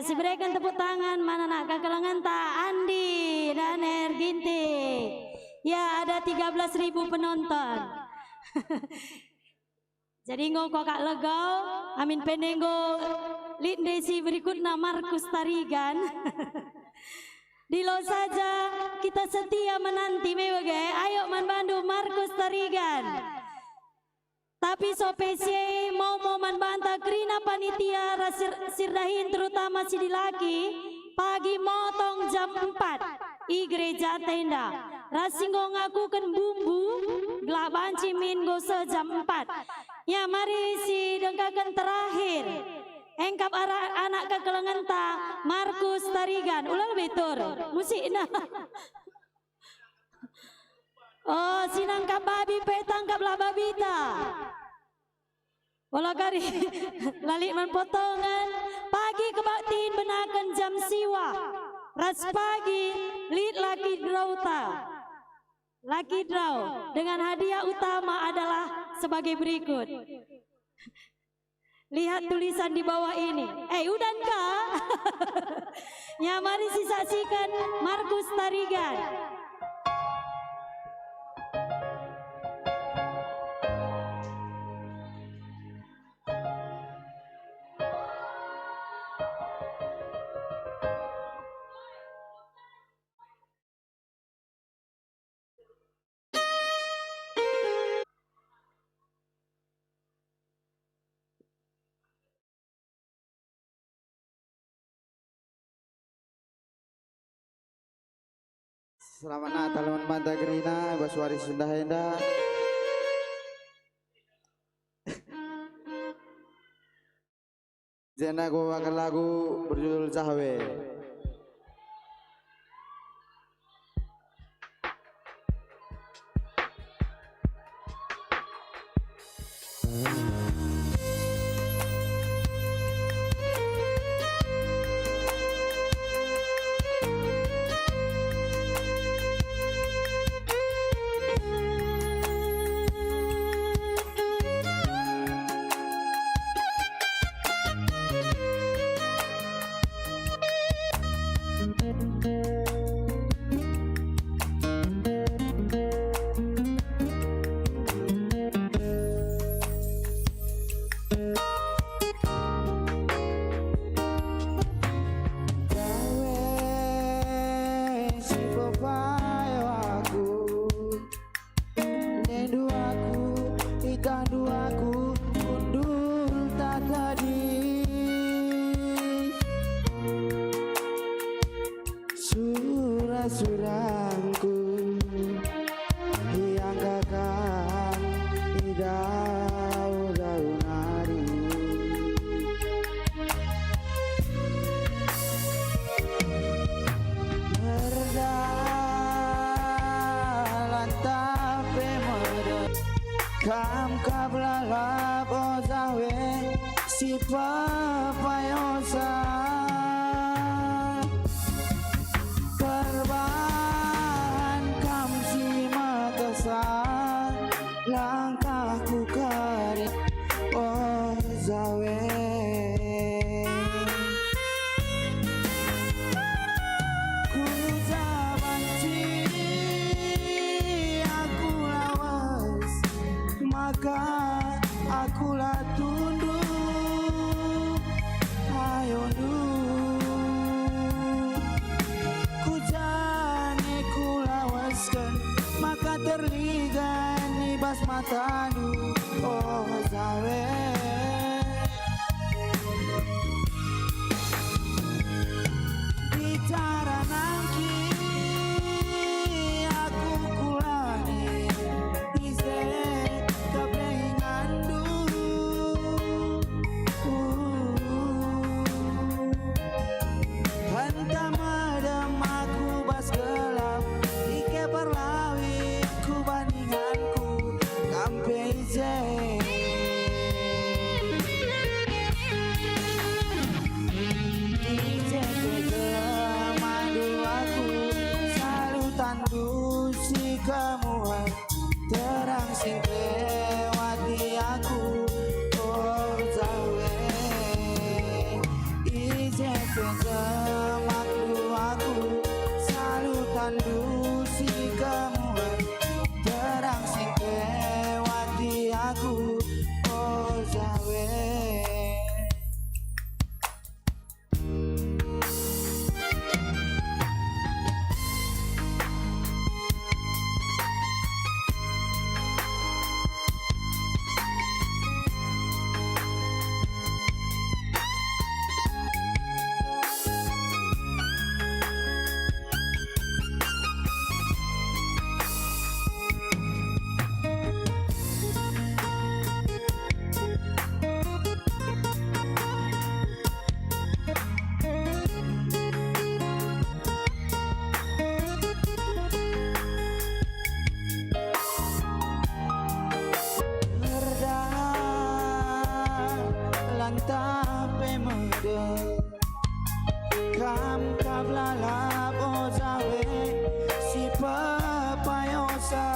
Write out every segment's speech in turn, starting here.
Ya, si berikan tepuk tangan mana nak kekelangan tak Andi dan Erginti. Ya, ada 13.000 penonton. Jadi ngoko kak legau, amin penenggo lead desi berikutnya Markus Tarigan. Dilo saja kita setia menanti mewege. Ayo man Bandung Markus Tarigan. Tapi sopesi mau man banta krina panitia sirdahin terutama si dilaki pagi motong jam 4 i gereja tenda rasinggo ngakukan bumbu gelak banci minggu sejam 4 ya mari si dengkakan terakhir engkap anak kekelengan ta Markus Tarigan ulah betul musiknya. Oh, sinangkap babi petangkaplah babita. Walau kari lalik man potongan pagi kebaktiin benakan jam siwa. Ras pagi lead laki draw ta. Laki draw dengan hadiah utama adalah sebagai berikut. Lihat tulisan di bawah ini. Udah enggak? Ya mari saksikan Markus Tarigan. Selamat Natal teman Banta Gerina, Baswari Sunda Henda. Jena gue akan lagu berjudul Cahwe. Surangku yang kakak daun hari berdalan tapi medek kam kablalap ozawe si papayosa langkahku kari oh zawe ku jabanci aku lawas maka akulah tunduk ayo ku jane ku lawaskan maka terligan bas matanu oh zawe bicara nangki aku kulani ise kepengandu hentam adem aku bas gelap ike perlawi ku bandinganku sampai kemuan terang sing lewat di aku oh zawe. Tape mede kam kablalap o zawe si papayosa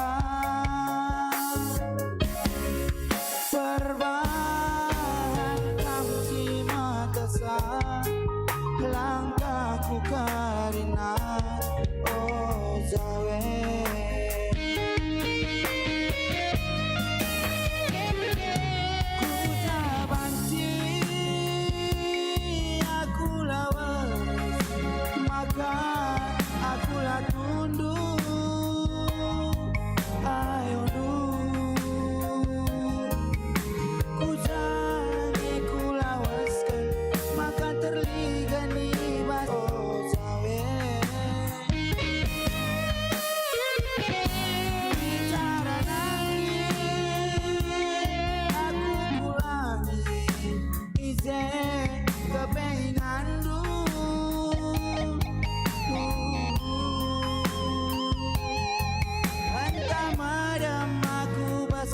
perbahan kam si matasa langkahku karina o zawe.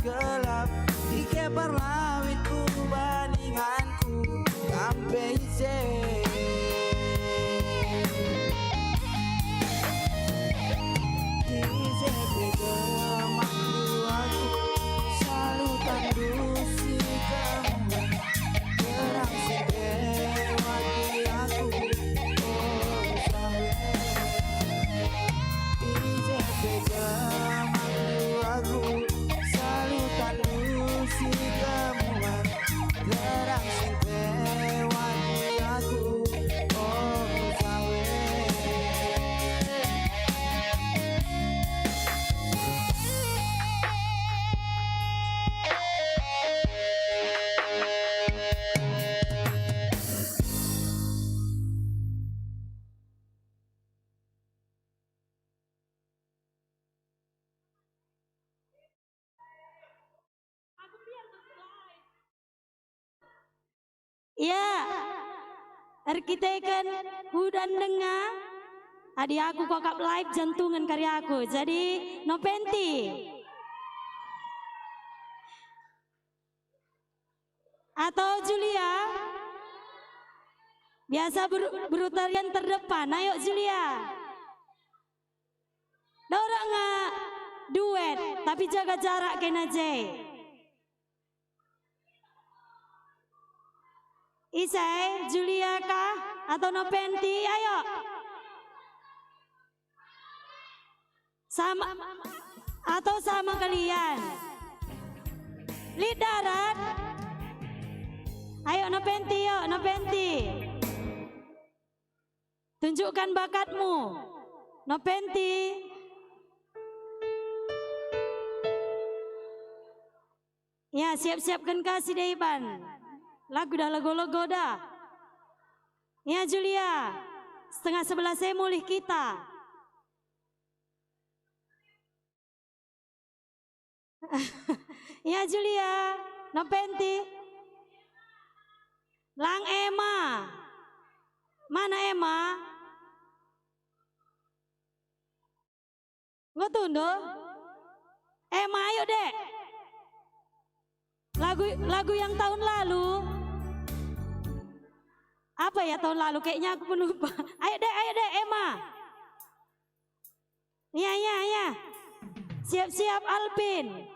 Gelap di kebar lawitku bandinganku sampai ise ise pegemandu aku salutan dusi kamu terang sewat di aku oh sawe ise pegemandu aku salutan lusi kemuan terang sing lewat di aku oh sawe. Ya, arkitekan hudan dengar. Adi aku kokap live jantungan karya aku. Jadi no penti. Atau Julia. Biasa berutarian terdepan. Ayo Julia. Dorang nggak duet, tapi jaga jarak kena Jay. Isai, Julia kah? Atau Nopenti? Ayo. Sama atau sama kalian? Lid darat. Ayo Nopenti, yuk Nopenti. Tunjukkan bakatmu. Nopenti. Ya, siap-siapkan kasih Deiban. Lagu dah logo-logo dah. Ya Julia, 10:30 mulih kita. Ya Julia, Nopenti. Lang Emma. Mana Emma? Ngotundo. Emma ayo dek. Lagu yang tahun lalu. Apa ya tahun lalu? Kayaknya aku lupa. Ayo dek, Emma. Ya. Siap-siap Alvin.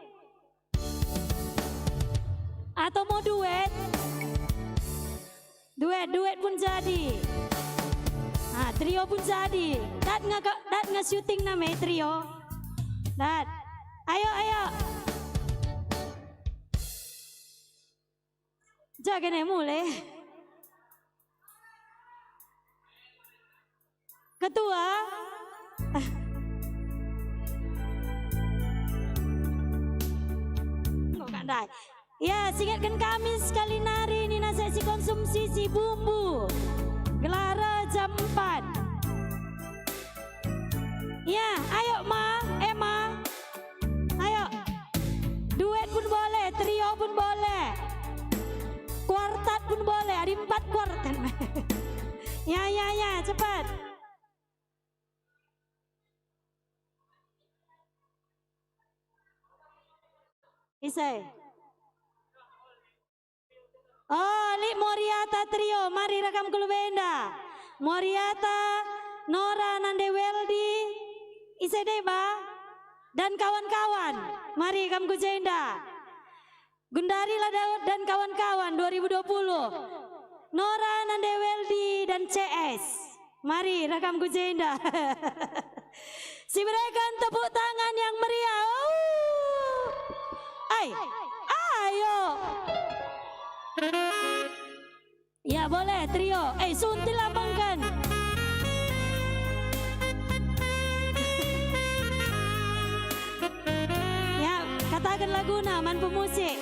Atau mau duet? Duet pun jadi. Nah, trio pun jadi. Dat nge syuting namanya trio. Dan ayo ayo. Jaga nih mulai. Ketua. Nggak kandai. Ya, singkatkan kami sekali nari ini sesi konsumsi si bumbu. Gelara jam 4. Ya, ayo Ma, Emma. Ayo. Duet pun boleh, trio pun boleh. Kuartet pun boleh, ada 4 kuartet. Ya, cepat. Isai. Oh, Lik Moriata trio, mari rekam kulu benda. Moriata, Nora Nandeweldi, Isai Deba, dan kawan-kawan. Mari rekam Jenda. Gundari Ladaut dan kawan-kawan 2020. Nora Nandeweldi dan CS. Mari rekam Jenda. Si berikan tepuk tangan yang meriah. Ayo. Ya boleh trio. Suntil abangkan. Ya katakan laguna man pemusik.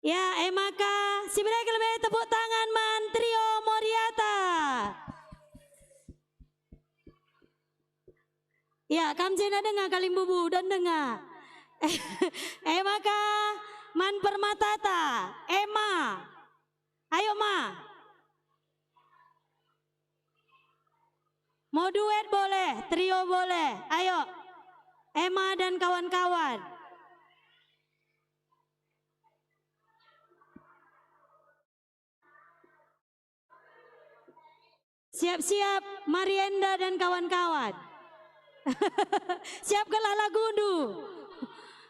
Ya, maka si mereka lebih tepuk tangan man trio Moriata. Ya, kamjena dengar kalim bubu dan dengar. Maka man permatata, Emma. Ayo ma. Mau duet boleh, trio boleh. Ayo. Emma dan kawan-kawan. Siap-siap Marienda dan kawan-kawan. Siapkanlah lagu du.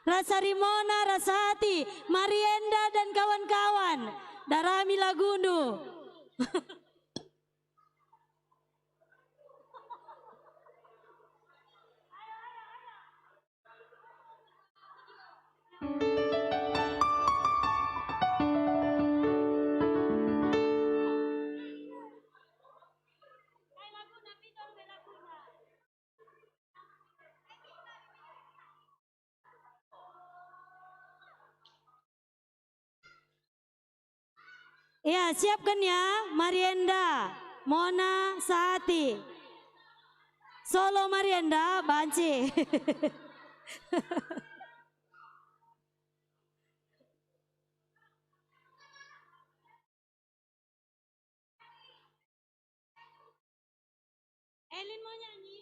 Rasa Rimona, rasa hati, Marienda dan kawan-kawan. Darami Lagundu. Ya, siapkan ya, Marienda, Mona, Sati. Solo Marienda, Banci. Elin mau nyanyi?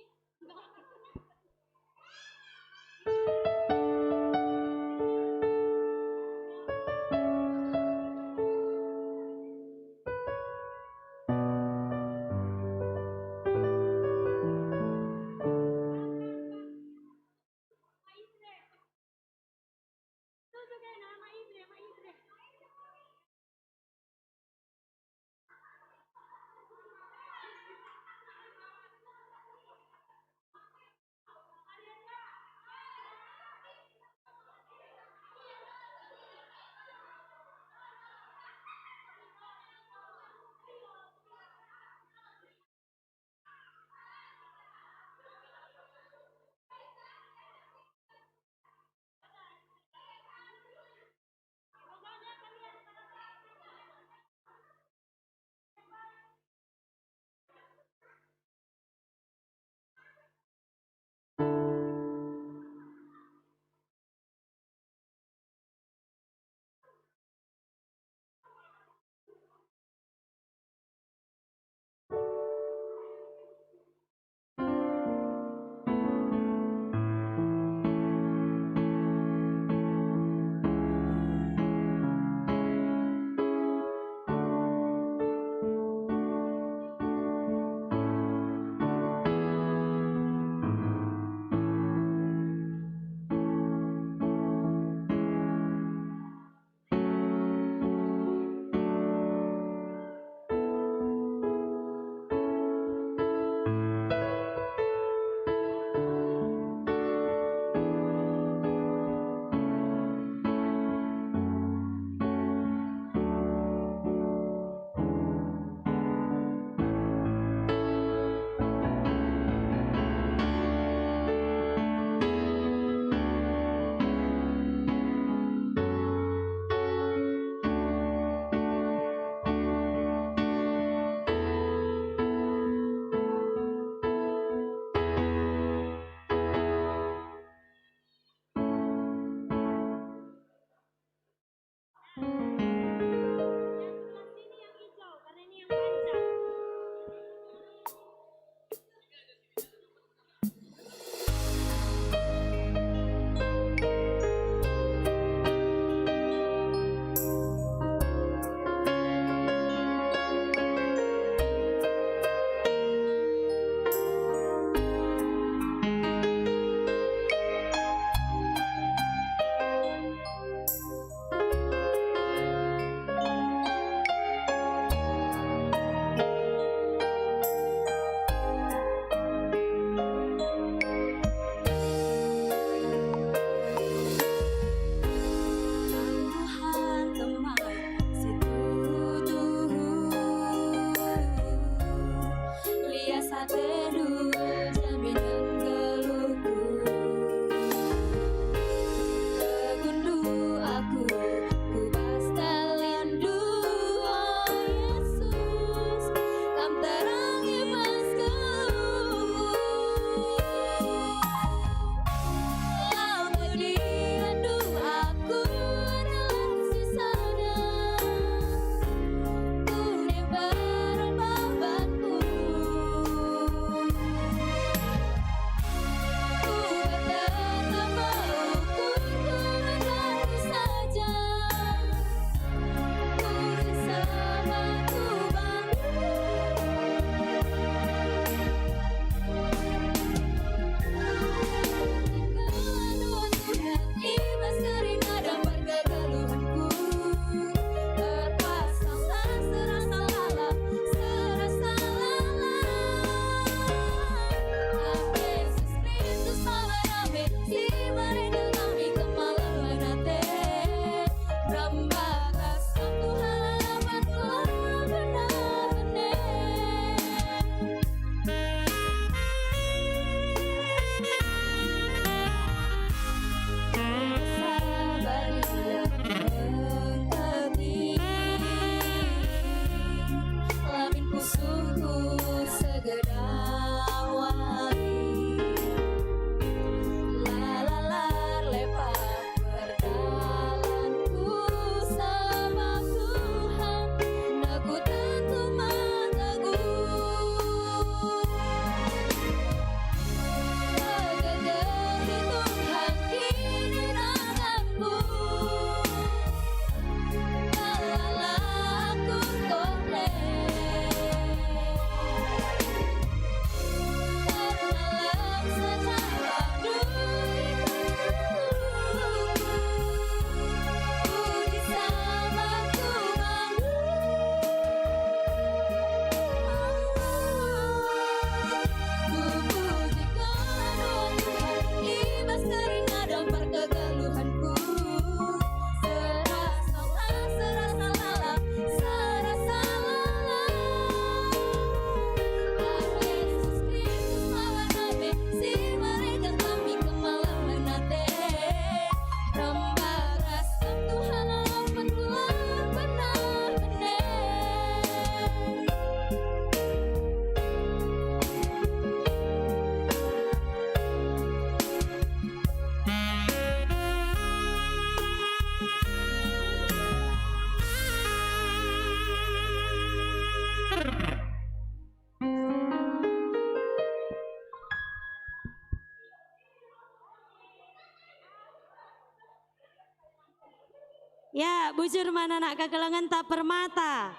Ya, bujur mana nak kagelangan tak permata.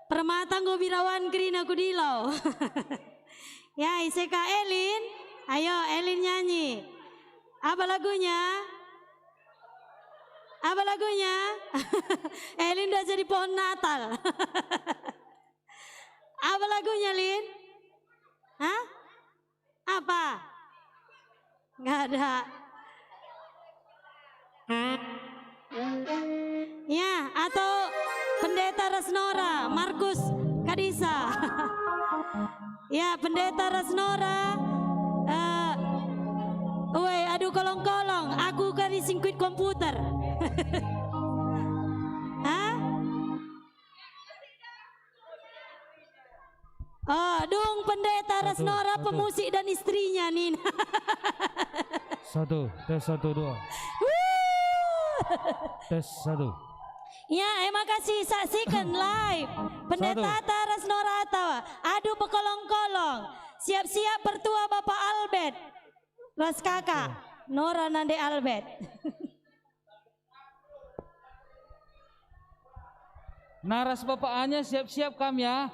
Permata ngobirawan krina kudilo. Ya, iseka Elin. Ayo Elin nyanyi. Apa lagunya? Apa lagunya? Elin udah jadi pohon Natal. Apa lagunya, Lin? Hah? Apa? Nggak ada. Ya, atau Pendeta Resnora, Markus Kadisa. Ya, Pendeta Resnora. Woi, aduh kolong-kolong, aku kan di singkuit komputer. Hah? Oh, dung Pendeta Resnora, pemusik dan istrinya nih. Tes 1, 2. Tes 1. Ya, terima kasih saksikan live Pendeta Resnora Tawa. Aduh pekolong-kolong. Siap-siap pertua Bapak Albert. Ras kakak Nora Nande Albert. Naras bapakannya siap-siap kam ya.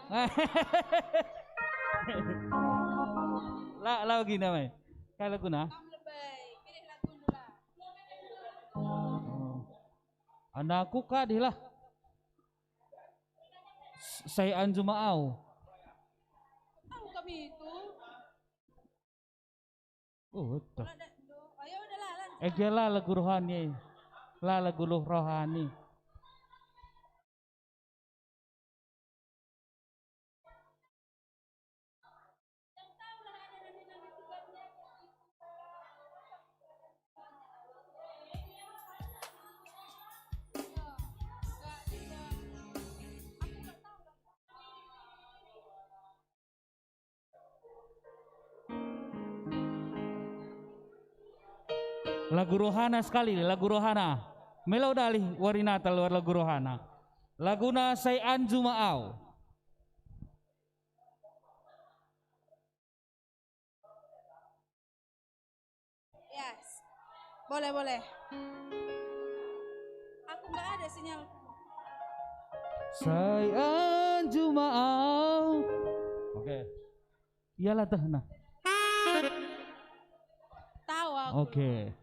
Lagi namanya. Kayak lagu nah. Anakku kadilah. Saya Anjumaau. Tahu kami itu. Oh, betul. Ayo udah lalan. Lah lagu rohani. Lagu rohani. Lagu rohana sekali, lagu rohana. Melo dalih warinata luar lagu rohana. Laguna Say Anjumaau. Yes. Boleh. Aku nggak ada sinyal. Say Anjumaau. Oke. Iyalah teh nah. Tahu aku. Oke.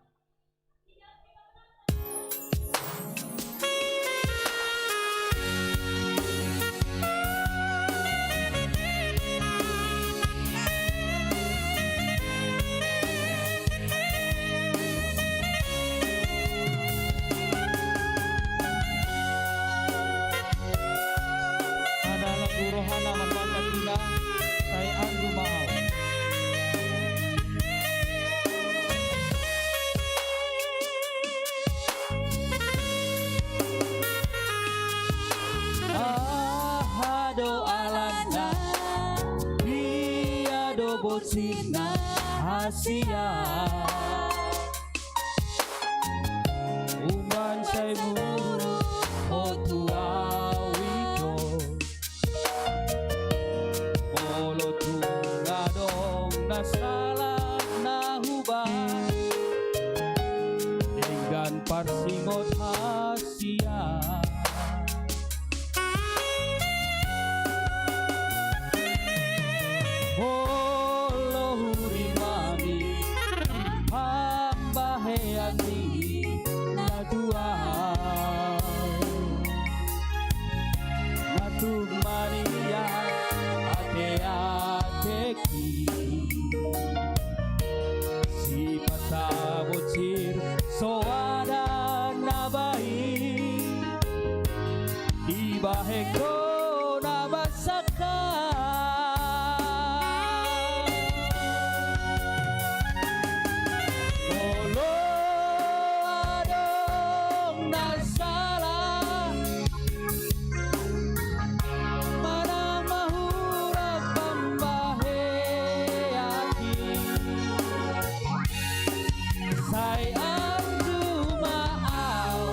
Rohana membangkat kita, saya Anjumaau. Ahado alanda, dia do bocina Asia. Umban saya muru, oh tua. Salah nahuban dengan parsingot Asia. Bolo hurimani hamba heani nadua natung mania ate-ateki bocir soada nabai ibaheko nabasaka olo adong nasalah mana mahurag pambaheaki Say Anjumaau,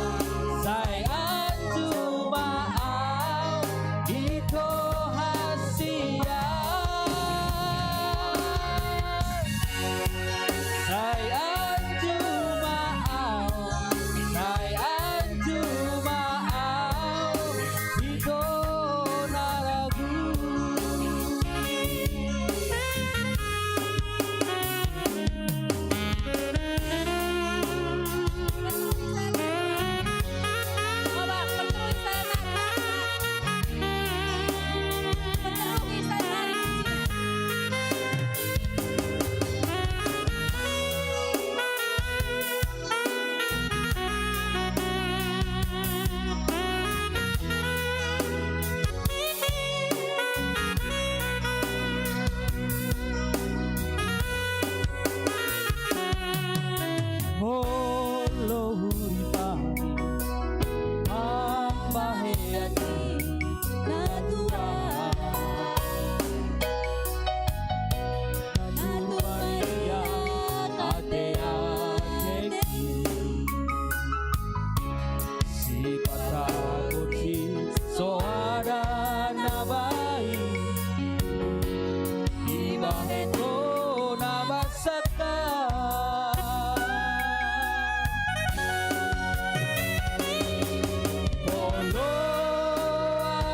ipatakuti soada na bayi ibaheko na basaka Pondo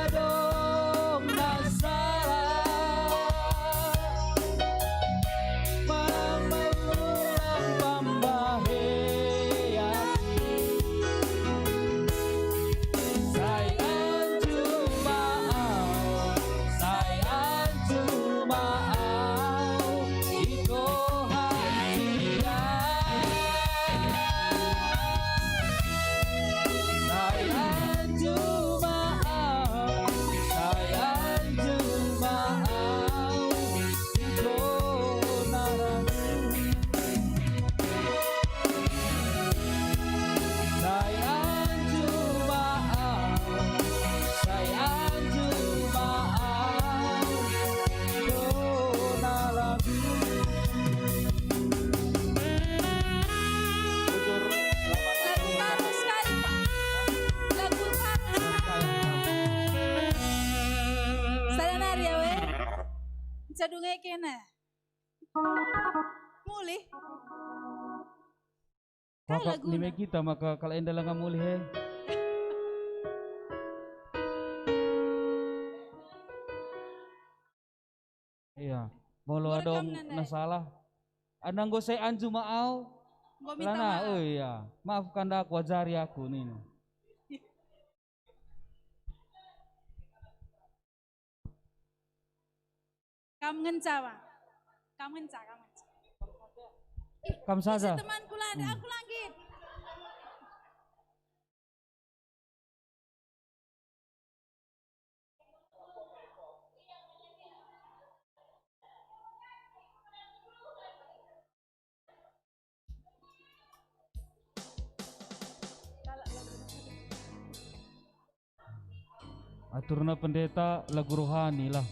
adong nasalah Mamalulang pambahayati Sayang jumaaw Sayang jumaaw Ito hatian Sayang jumaaw Sayang jumaaw Ito narang Sayang jumaaw Sayang jumaaw Ito narang Lagu baru sekali Pak. Lagu baru. Sadar ya we. Sadungay kena. Muli. Kakak lagu ni na. kita maka kalau enda lang muli he. Iya, bolo Merekam adong nandai. nasalah. Anang go say anju maaw. Gua minta Lana, maaf. oh iya. Maafkan aku ajari aku nih. Kamu ngenca Pak. Kamu ngenca, kamu ngenca. Kam saja. Temanku lah, ada aku lagi. Aturna pendeta lagu rohani lah.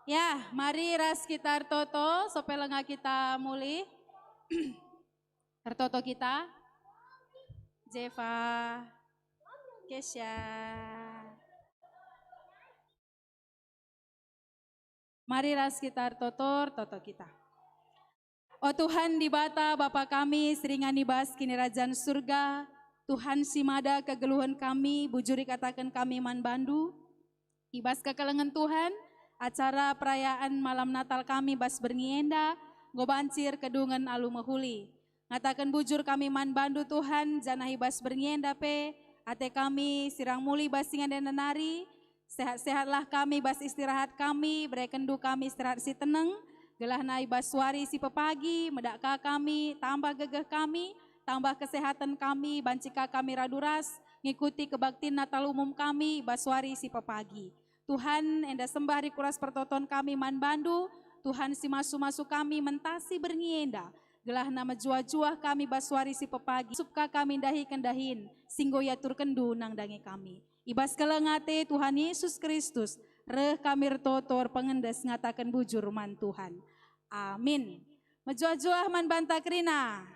Ya, mari ras kita toto, sopelengah kita muli. Tertoto kita. Jeva, Kesha. Mari ras kita toto kita. Oh Tuhan di bata Bapa kami, seringan ibas kini Rajaan surga, Tuhan simada kegeluhan kami, bujuri katakan kami man bandu, ibas kekelengan Tuhan, acara perayaan malam Natal kami bas berngienda, ngobancir kedungan alu mahuli. Ngatakan bujur kami man bandu Tuhan, janah ibas berngienda pe, ate kami sirang muli basingan dan nenari, sehat-sehatlah kami bas istirahat kami, berekendu kami istirahat si teneng, gelah nai bas suari si pepagi, medaka kami, tambah gegeh kami, tambah kesehatan kami, bancika kami raduras, ngikuti kebaktiin Natal umum kami, bas suari si pepagi. Tuhan enda sembah kuras pertoton kami man bandu, Tuhan si masu-masu kami mentasi berngienda, gelah nama jua-jua kami bas suari si pepagi, supka kami dahi kendahin, singgo yatur kendu nang dangi kami. Ibas kelengate Tuhan Yesus Kristus, reh kami totor pengendes ngatakan bujur man Tuhan. Amin. Menjua-jua man banta krina.